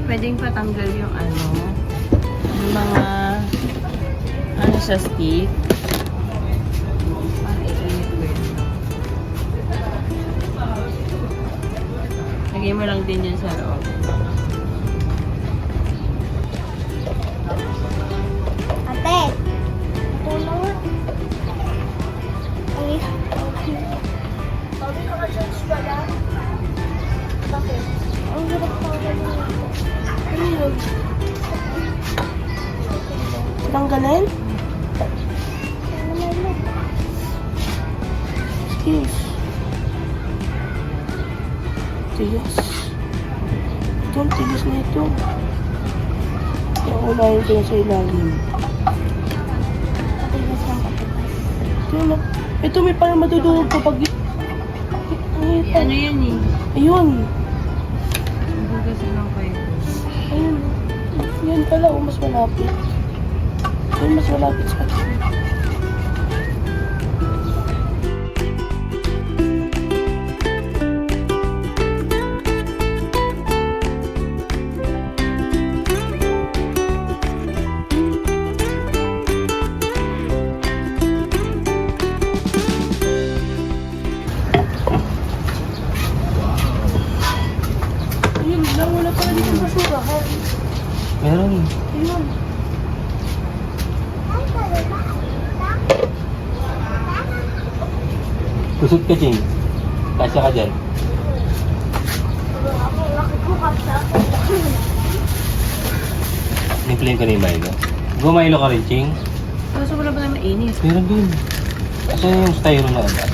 pwedeng patanggal yung yung mga, sa stick. Parang iinit ko yun. Lagay mo lang din yan sa loob. Ate, tulong nga. Ay, okay. Sabi ka ka-change pala. Bakit? Ang hirap pa ganun. Ano yun? Tanggalin? Excuse. Tigas. Ito, ang tigas na ito. Naunahin ko na sa ilalim. Patigas lang patigas. Ito na. Ito may parang madudurog kapag... Ano yan eh? Ayun. Bugasan lang kayo. Ayun. Yan pala, mas malapit. Ayun, mas malapit sa akin. Ayun, lang wala pala dito sa basurahan. Meron. Ayun. Kusot ka, Ching. Kasya ka dyan. Nimplayin ka ni Milo. Milo ka rin, Ching. Kaso wala ba naman mainis? Meron dun. Kasi yung styro na agad.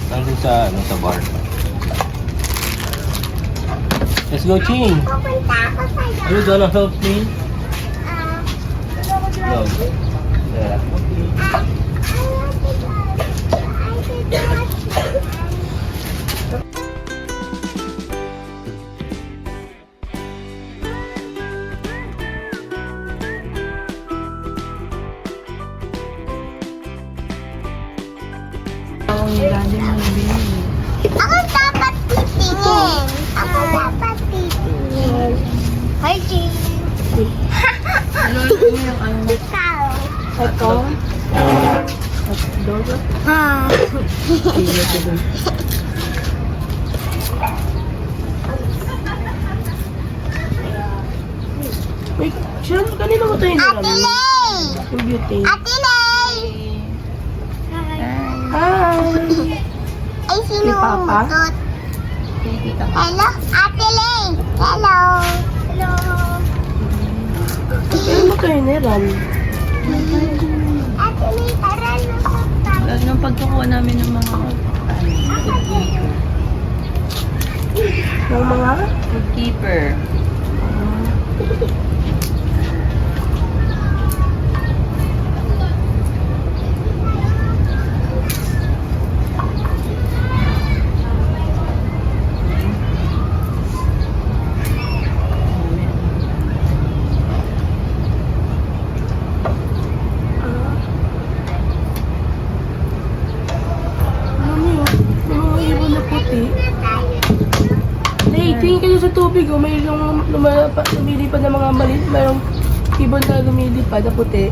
Nandun sa bar. Let's go, Ching! Are you gonna help me? No. Yeah. Ang ilalim mo na binili. Ako dapat titingin. Ako dapat titingin. Hi, Jing. Ano yung Ikaw. Ito? Dodo? Ha. Wait, Sharon, kanina mo tayo Ate nilamin? Lay. Yung beauty. Ate Lay. Hi! Ay, sino Si Papa? umutot? Tita. Hello? Ate Lay. Hello. Hello. Kanina mo tayo nilamin? Ate Lay, tara na. Nung pagkukuha namin ng mga Yung mga? food keeper. Ano yun? May mga ibon na puti. Hey, tingin kayo sa tubig, oh. May lumilipad na mga maliit. Mayroong ibon na lumilipad na puti.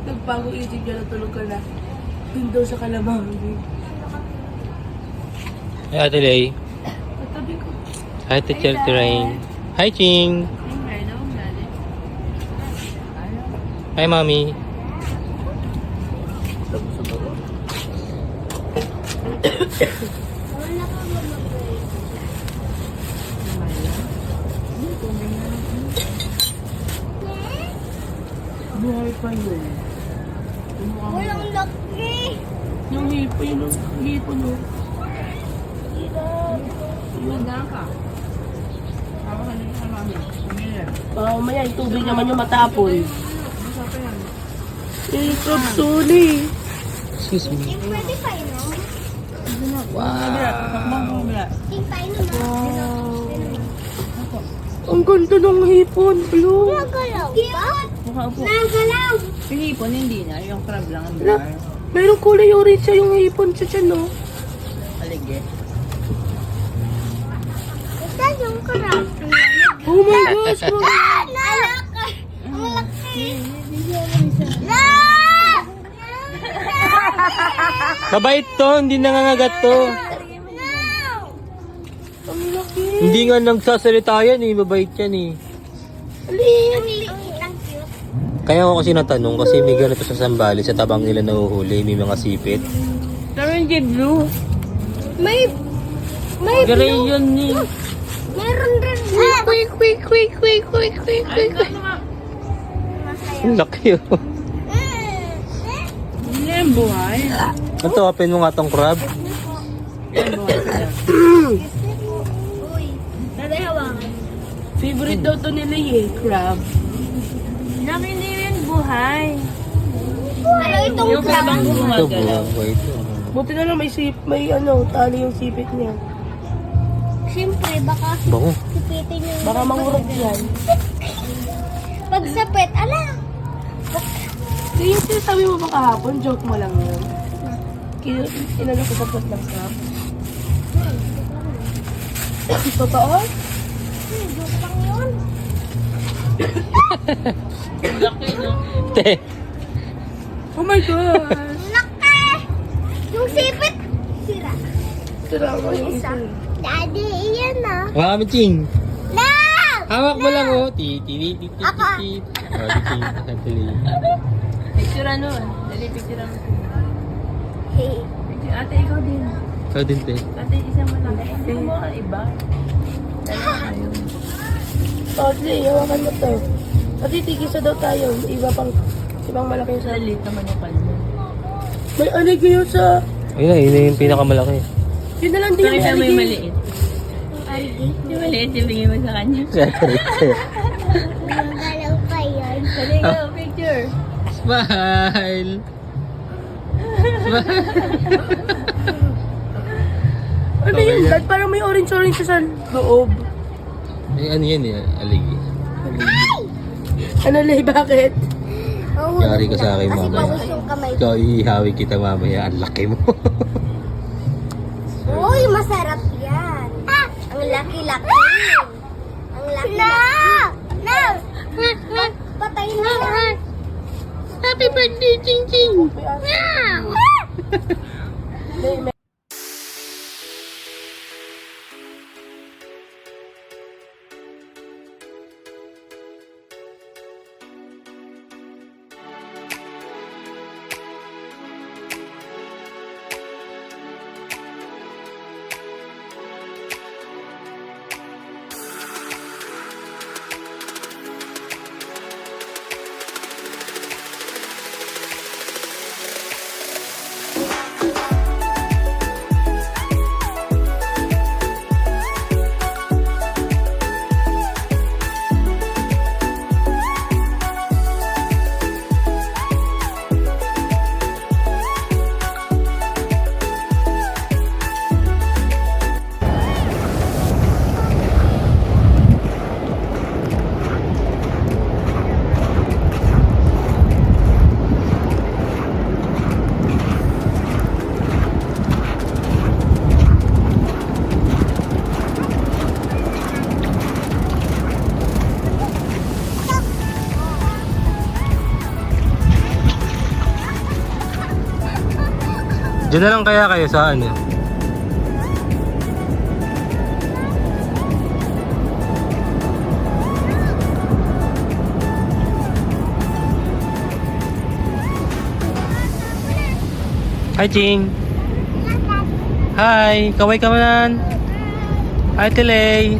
Nagbago isip niya, natulog ka na. Doon daw sa Kalamanggi. Hi, Ate Lay. Katabi ko. Hi, Teacher Train. Hi, Ching. Hi, Mommy. Wala ka ba mag-break? Buhay pa yun. Walang laki. Yung hipo, yung hipo, no? Mamaya, yung tubig naman yung matapon. Eh, kapsuli. Excuse me. Yung pwede pa yun, no? Yung painom, no? Ang ganda ng hipon, blue. Nagalaw ba? Nagalaw. Yung hipon, hindi na. Yung crab lang ang Na, mayroong kulay orange siya yung hipon sa tiyan, no? Aligit. Ito yung karap. Oh my gosh, mga... Nalaki. Ang laki. No! Mabait to, hindi nangangagat to. No! Ang laki. Hindi nga nagsasalita yan eh, mabait yan eh. Ang liit. Ang cute. Kaya ako kasi natanong kasi may ganito sa Sambales, sa tabang nila nahuhuli, may mga sipit. Pero hindi blue. May Gray yun eh. meron rin. Quick. Ang laki oh. Hindi yung buhay. Ito, open mo nga tong crab. Uy. Naday hawangan. Favorite daw to nila eh, crab. Hindi yung buhay. Ano itong Yung crabang Ito, gumagalaw. buhay ito. Buti na lang may tali yung sipit niya. Siyempre, baka Bango. sipitin yung... Baka mangurog yan. Pag sapit, ala! Hindi yung sinasabi mo ba kahapon, joke mo lang yun. Inano ko sa pot ng crab. Totoo? Joke lang yun. Laki, no? Te. Oh my God! Laki! Yung sipit, sira. Tira ko yung isa. Daddy, iyan na. Hawa kami, Ching. No! Hawak mo lang oh. Titi. Ako. Oh, Ate Lay. Picture ano? Dali, picture ano. Hey. Ate, ikaw din. Ikaw din, te. Ate, isang malaki. Hindi mo ka iba. Dalawa kayo. Totally, hawakan mo to. At titigisa daw tayo. Iba pang, ibang malaking sa... Lalit naman yung kanya. May aligi yun sa... Ayun na yung pinakamalaki. Yun na lang din Pakita mo yung maliit. Arigi. Yung maliit, ibigay mo sa kanya. Nagalaw pa yun. Dali, go, picture. Smile! Ano yun, Dad? Parang may orange-orange sa loob. Ay, ano yan eh, aligi. Ano, Lay? Bakit? Oh, Yari ka sa akin, kasi mama. pawis yung kamay ko. Ikaw, ihawi kita mamaya. Ang laki mo. Uy, masarap yan. Ang laki-laki. Ang laki-laki. No! Patay na yan. Happy birthday, Ching Ching! Lay, Diyan na lang kaya kayo sa ano? Hi, Ching. Hi, kaway ka man. Hi, Tilay.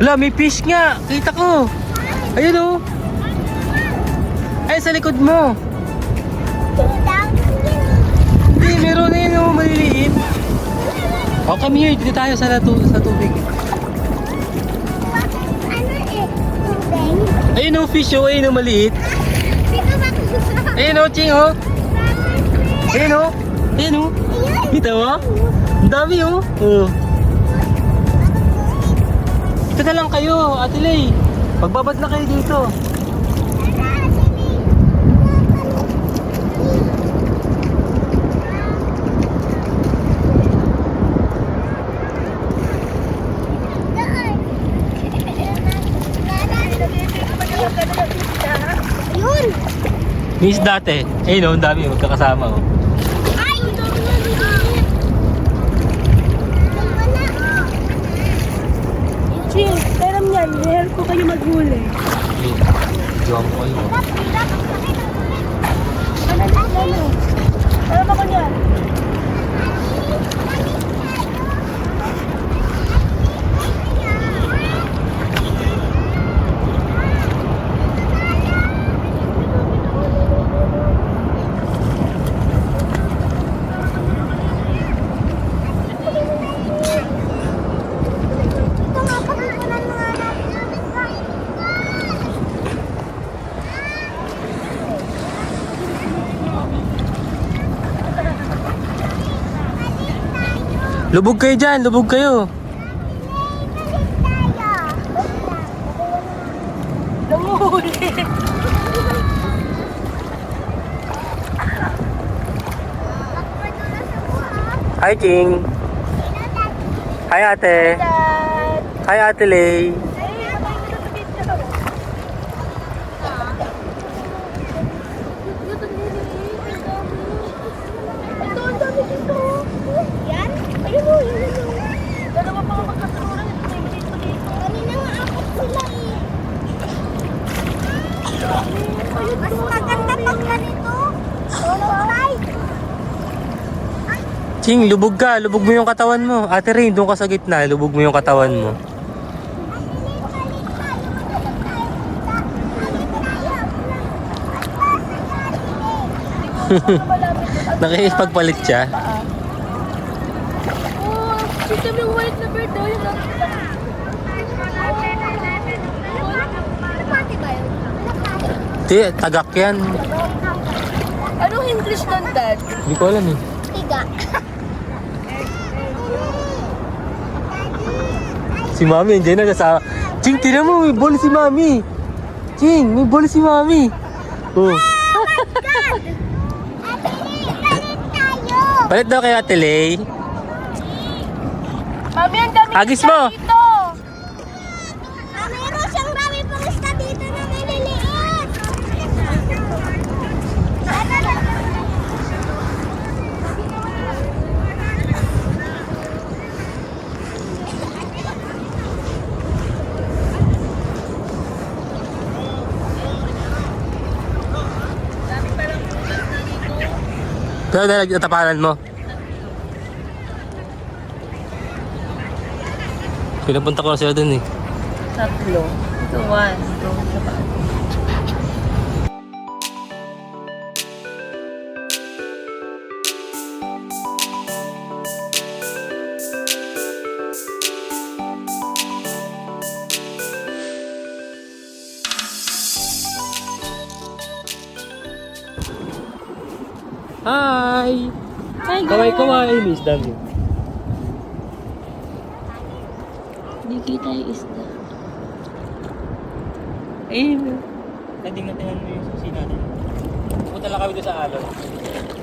Wala, may fish nga. Kita ko. Ayun oh. Ay, sa likod mo. Hindi, meron na yun oh, maliliit. Oh, come here. Dito tayo sa tubig. Ayun oh, fish oh. Ayun oh, maliit. Ayun oh, Ching oh. Ayun oh. Ayun oh. Kita mo? Ang dami oh. Oh. Ito na lang kayo, Ate Lay. Magbabad na kayo dito. Yun! Miss dati. Ayun oh, ang dami magkakasama oh. Ay! Ching, peram yan. I-help ko kayo maghuli. Diyan ko kayo. Ano? Alam ako niyan. Ito nga, pagkukunan mo nga natin. Lubog kayo dyan, lubog kayo. Nanguhuli. Hi, King. Hi, Ate. Dad. Hi, Ate Lay. Ito, ang dami dito. Yan? Ayun o, yun o. Dalawa pa nga magkasuran. Ito may dito dito. Kanina nga apat sila eh. Mas maganda pag ganito. Alright. Ching, lubog ka. Lubog mo yung katawan mo. Ate Rain, doon ka sa gitna. Lubog mo yung katawan mo. Nakikipagpalit siya. Oh, kita mo yung white na bird daw. Yung nakita. Pati ba yun? Di, tagak yan. Anong English nun, Dad? Hindi ko alam eh. Tiga. Si Mami, andyan na sa... Ching, tinan mo, may ball si Mami. Ching, may ball si Mami. Oh. Palit daw kay Ate Lay. Mami, ang dami Agis isda mo. dito. Meron siyang dami pang isda dito na maliliit. Pero dahil natapanan mo. Pinapunta ko na sila dun eh. Tatlo. Ito, one. Ito, isa pa. Hi! Hi, Kaway-kaway, Miss Dami. Hindi kita yung isda. Ayun. Pwede natin mo yung susi natin. Punta lang kami doon sa alon.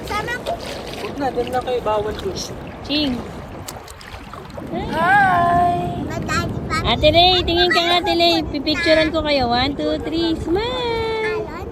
Sama ko. Huwag na, doon lang kayo, bawal doon. Ching. Hi! Madali pa. Ate Lay, tingin ka nga, Ate Lay. Pipicturean ko kayo. 1, 2, 3, smile! Alon.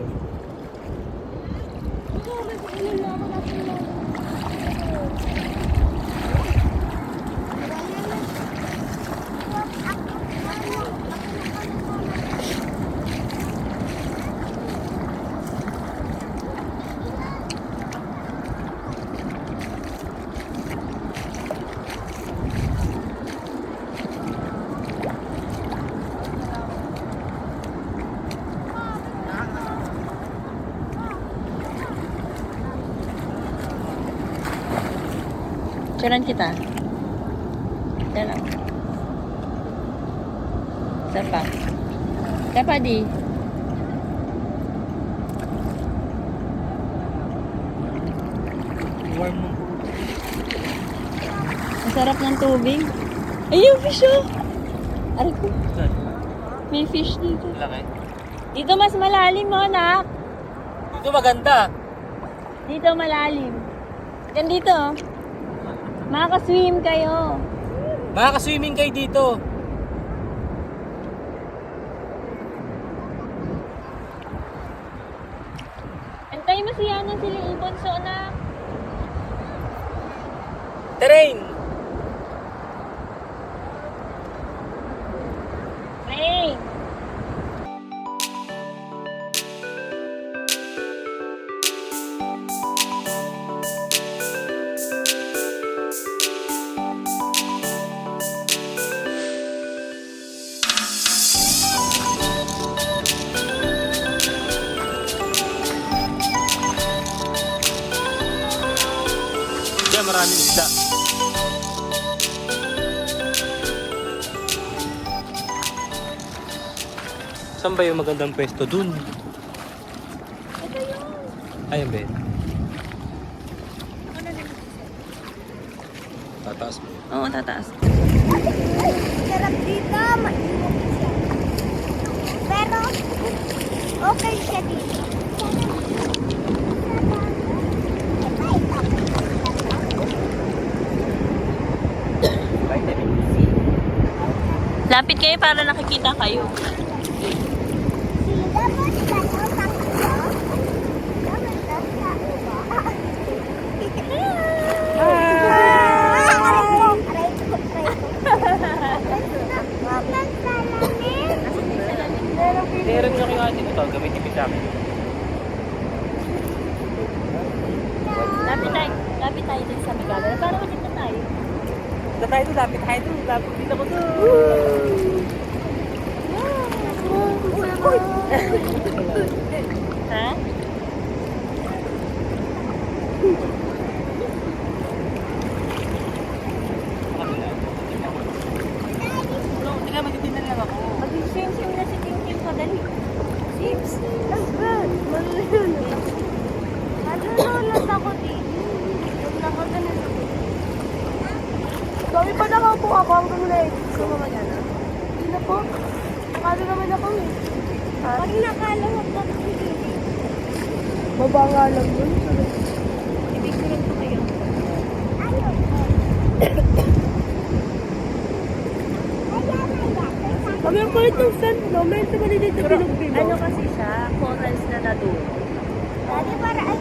Picturean kita. Isa lang. Isa pa. Isa pa, di. Warm mo. Ang sarap ng tubig. Ay, yung fish, oh! Aray ko. May fish dito. Laki. Dito mas malalim, mo, anak. Dito maganda. Dito malalim. Yan dito, oh. Makaka-swim kayo. Makaka-swimming kayo dito. Antay mo siya ng siling ibon, so, anak. Terrain. Rain. Diyan maraming isda. Saan ba yung magandang pwesto? Dun. Ito yun. Ayun, Ben. Tataas mo. Oo, tataas. Sarap dito, mainit siya. Pero, okay siya dito. Lapit kayo para nakikita kayo. Dapat sa utang ko. Dapat sa uba. Meron nga kayo atin ito. Gamitin ko sa akin. Lapit tayo din sa Megala. Para makita tayo. Lapit tayo doon. Lapit dito ko doon. Ha? Teka, magtitindan lang ako. Mag-swim-swim na si Ting Ting ko. Dali. Sims. Malulunod ako dito. Nakaganito. Dami pa nakaupo ako hanggang late. Gusto mo mag-ano? Hindi na po. Nakalo naman ako eh. Pag nakalahot ako dito. Baba nga lang yun. Ibigturan ko kayo. Ayun. Kami ang kulit ng sand, no? Medyo maliliit na bilog-bilog. Ano kasi siya? Corals na naduro. Dati para ay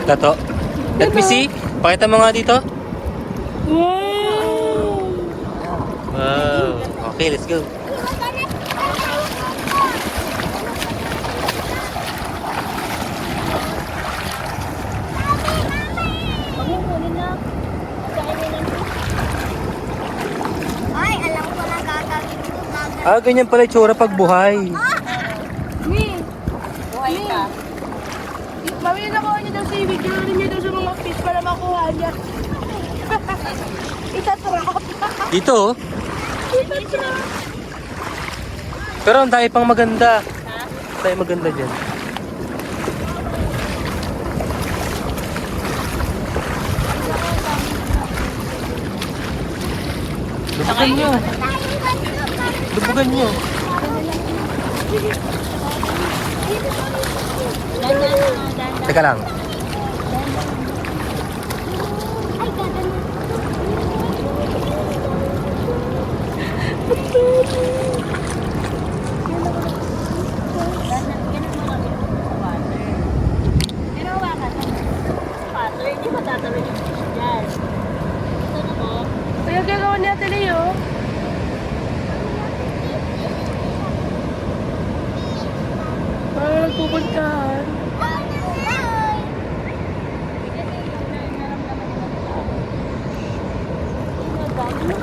Tato. Let me see. Pakita mo nga dito. Wow! Wow. Okay, let's go. Huwag mo kunin na. Kain mo lang. Ay, alam ko na gagawin ko. Ah, ganyan pala yung tsura pag buhay. Mi! Buhay ka. Mami, nakuha niya daw seaweed. Kailangan niya daw sa mga fish para makuha niya. Itatrap. Dito, oh. Pero ang dami pang maganda. Ang dami maganda dyan. Lubugan nyo. Lubugan nyo. Teka lang. Ay, gagawin. Hindi matatalo yung fish dyan. Ito na mo. Kaya gagawa ni Ate Leo. Parang nagpupuntahan.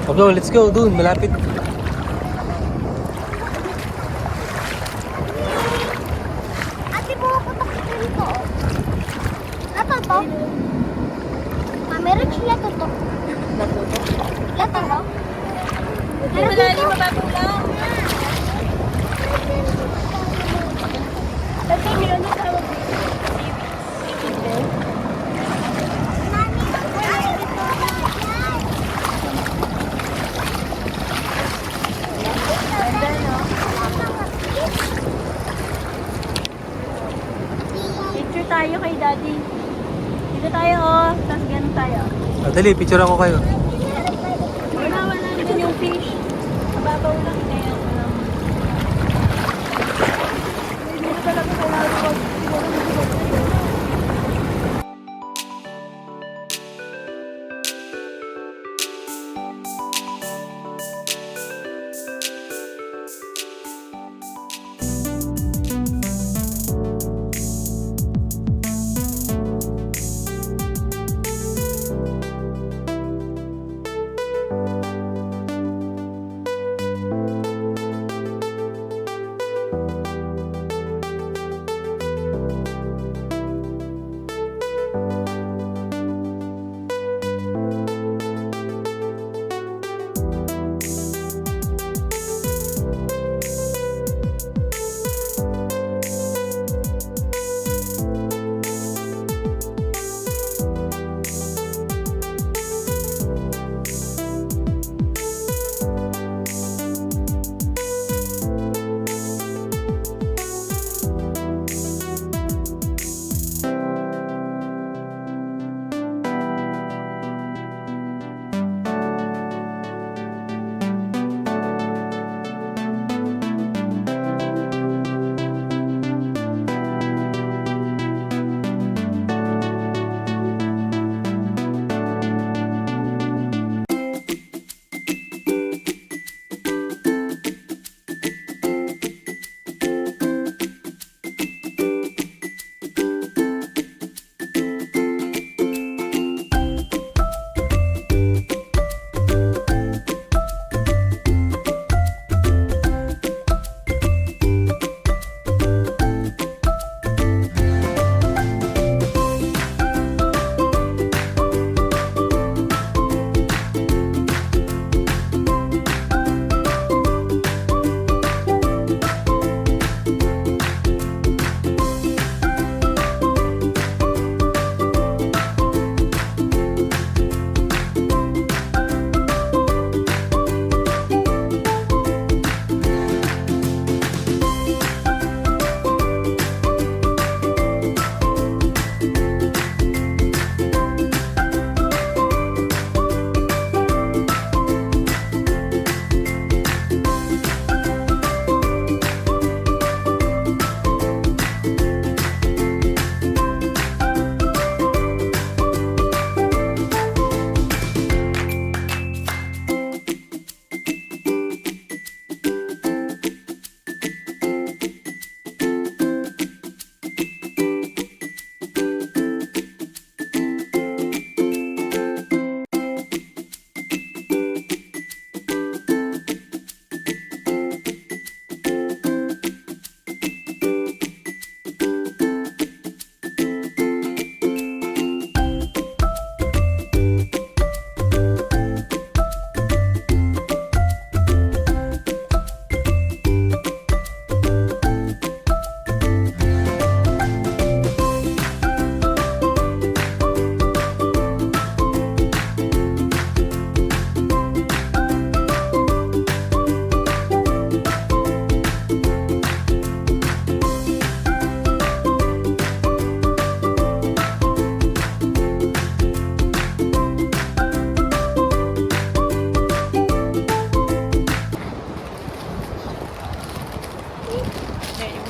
Okay, let's go. Doon, malapit. Ate, pumuputok ko dito. Lato to? Meron sila to. Lato to? Meron dito. Ate, may ano tawag? Picture tayo kay daddy. Dito tayo, oh. Tapos ganun tayo. Ah, dali, picture ako kayo. Wala natin yung fish. Mababaw lang. Kaya ko lang. Hindi na talaga kailangan ko.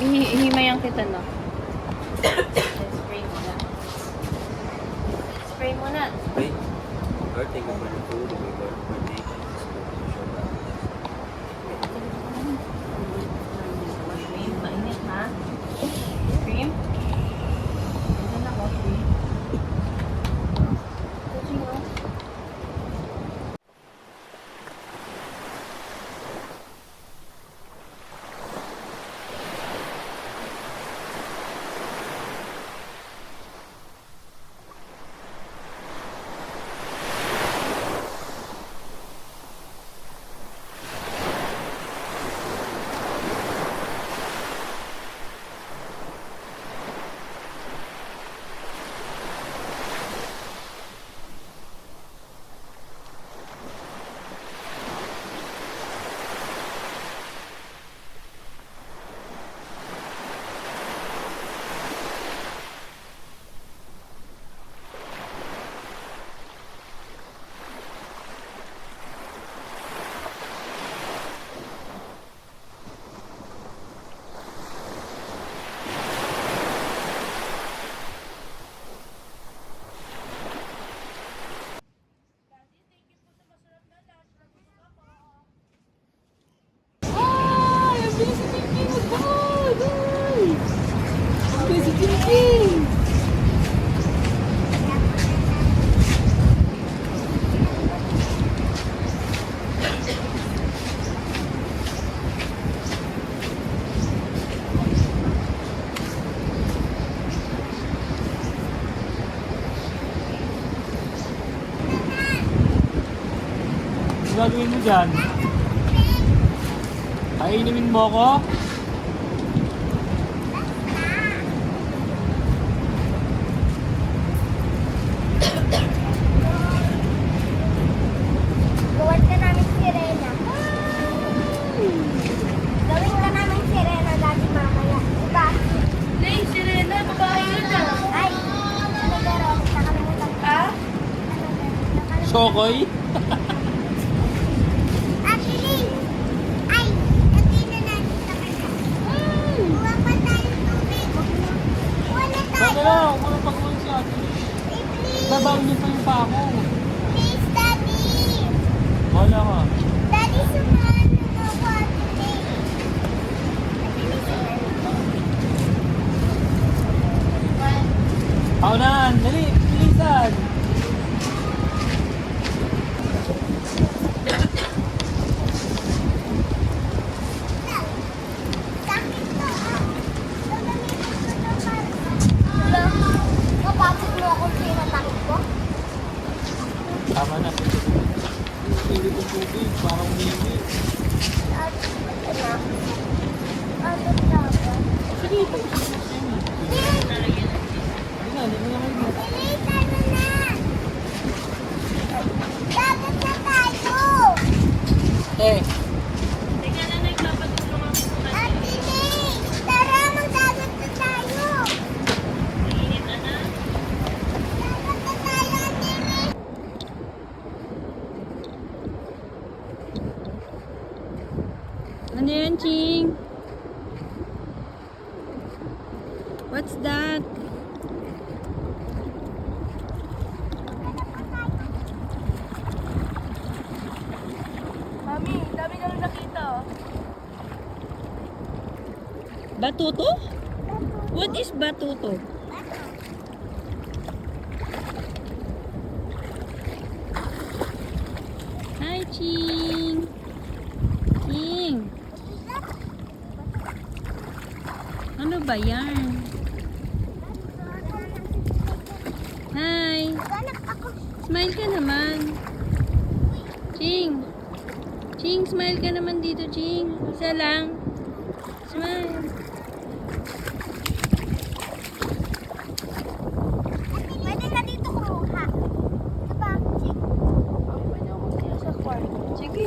Hihimayan kita na. Spray muna. Spray muna. Hey, Lord, thank you for the food. We Lord, for taking this food to show that. Cream, mainit ha? Cream? Ito na ko, cream. Touching mo. Ano gagawin mo dyan? Kainimin mo ako? Gawin ka namin sirena. Gawin ka namin sirena dati mamaya. Diba? Nay, sirena, babae yun ah. Ay, ano pero, nakalimutan ko. Ha? Shokoy? Ate Ling! Ay, lagay na natin sa kanya. Kuha pa tayong tubig. Kuha na Ano tayo. lang, ako na pag-uwan si ate. Hey, please. Sabaw niyo pa yung pa ako. Please, Daddy. Wala ka. Daddy, sumahan na ako, Ate Ling. Ate Ling, sumahan na ako. Paunahan, dali, bilisan. Sakit to, ah. Gagamitin ko to para- Wala. Mapasok mo akong sinatakot ko? Tama na. Hindi ko tubig, parang umiwi. Ano na? Ano dapat? Sige, pag-usap ko yun. Hindi na, hindi mo na kayo. Bilisan mo na! Dapat na tayo! Eh, Ate Ling! Tara, magdagat na tayo! Dagat na tayo, Ate Ling! Ano yan, Ching? What's that? Mami, dami na nakita oh. Batuto? What is batuto? Hi, Ching. Ching. Ano ba yan? Hi. Anak ako. Smile ka naman. Ching. Ching, smile ka naman dito, Ching. Isa lang. Smile. Pwede na dito kumuha. Diba? Chik. Pwede ako siya sa kwarto. Sige.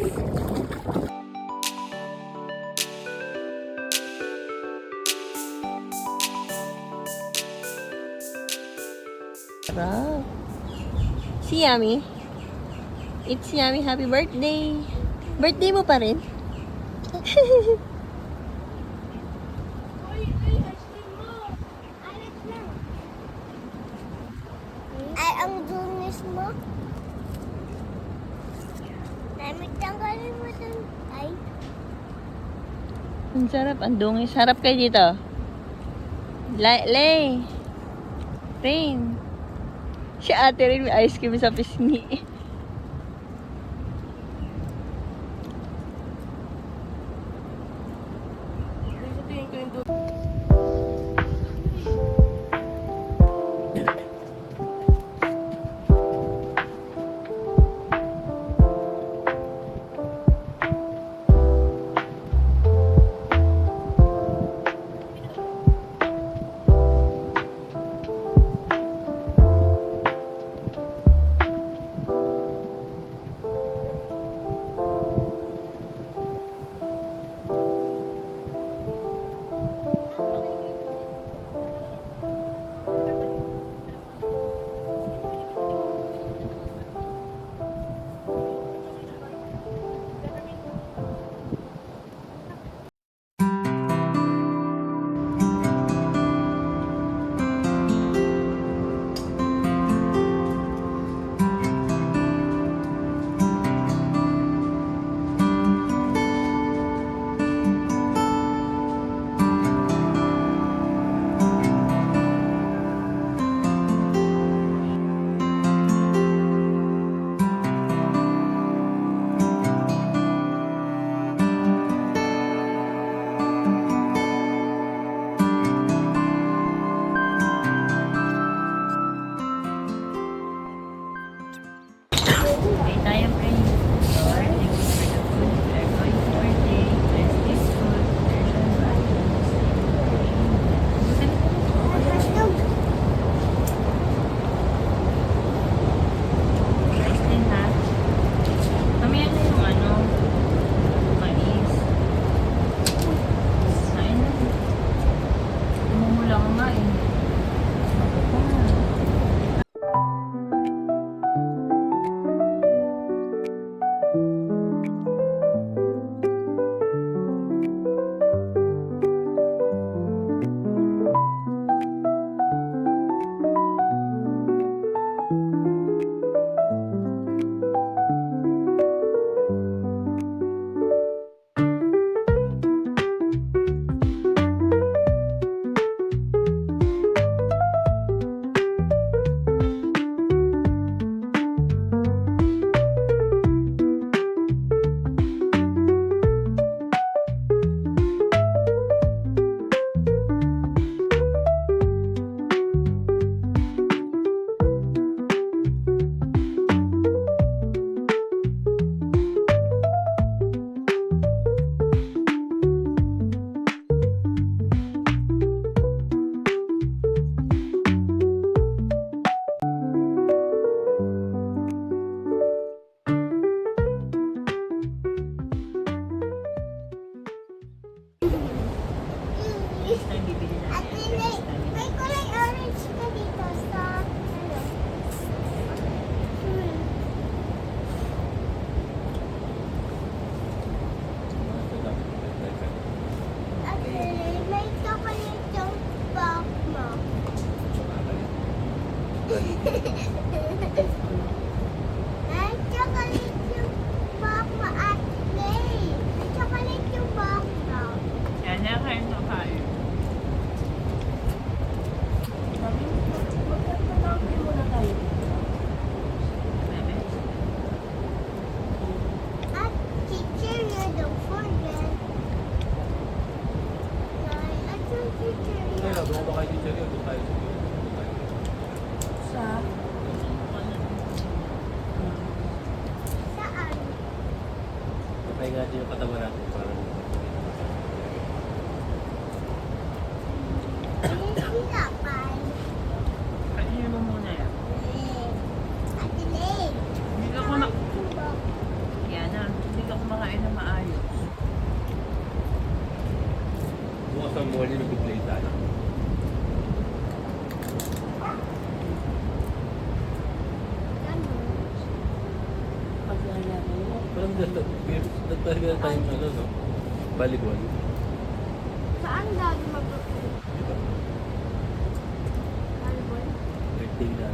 Wow. Si Yummy. It's Yummy. Happy birthday. Birthday mo pa rin? Ay, ang dunis mo. Namit tanggalin mo dun. Ay, Ang sarap, ang dungis. Harap kayo dito. Lay. Rain. Si ate rin may ice cream sa pisngi. Sa tingin ko yung dulo. Okay, tayo friend. Lord, thank you for the food we are going for today. Bless this food. There's a hashtag. Rice din ha. Mamaya na yung mais. Kain na. Umumula ka nga eh. Ate, may kulay orange na dito sa ano. Ate, may chocolate yung bag mo. May chocolate yung bag mo, Ate. May chocolate yung bag mo. Yan na kain na kain. Magkakalamin muna tayo. At teacher, you don't forget. At yung teacher, Kaya, doon ba kayo dito? Doon tayo. Sa saan? Kapay nga din yung katawan natin para Sinapay. Kainin mo muna yan. Ate Lay. Hindi ka Yan na. Hindi ka kumakain na maayos. bukas ang morning mag-play tayo. paglalaro mo. Parang nagtalaga na tayong ano, no? Volleyball. Saan daddy mag-birthday? Volleyball? Birthday na.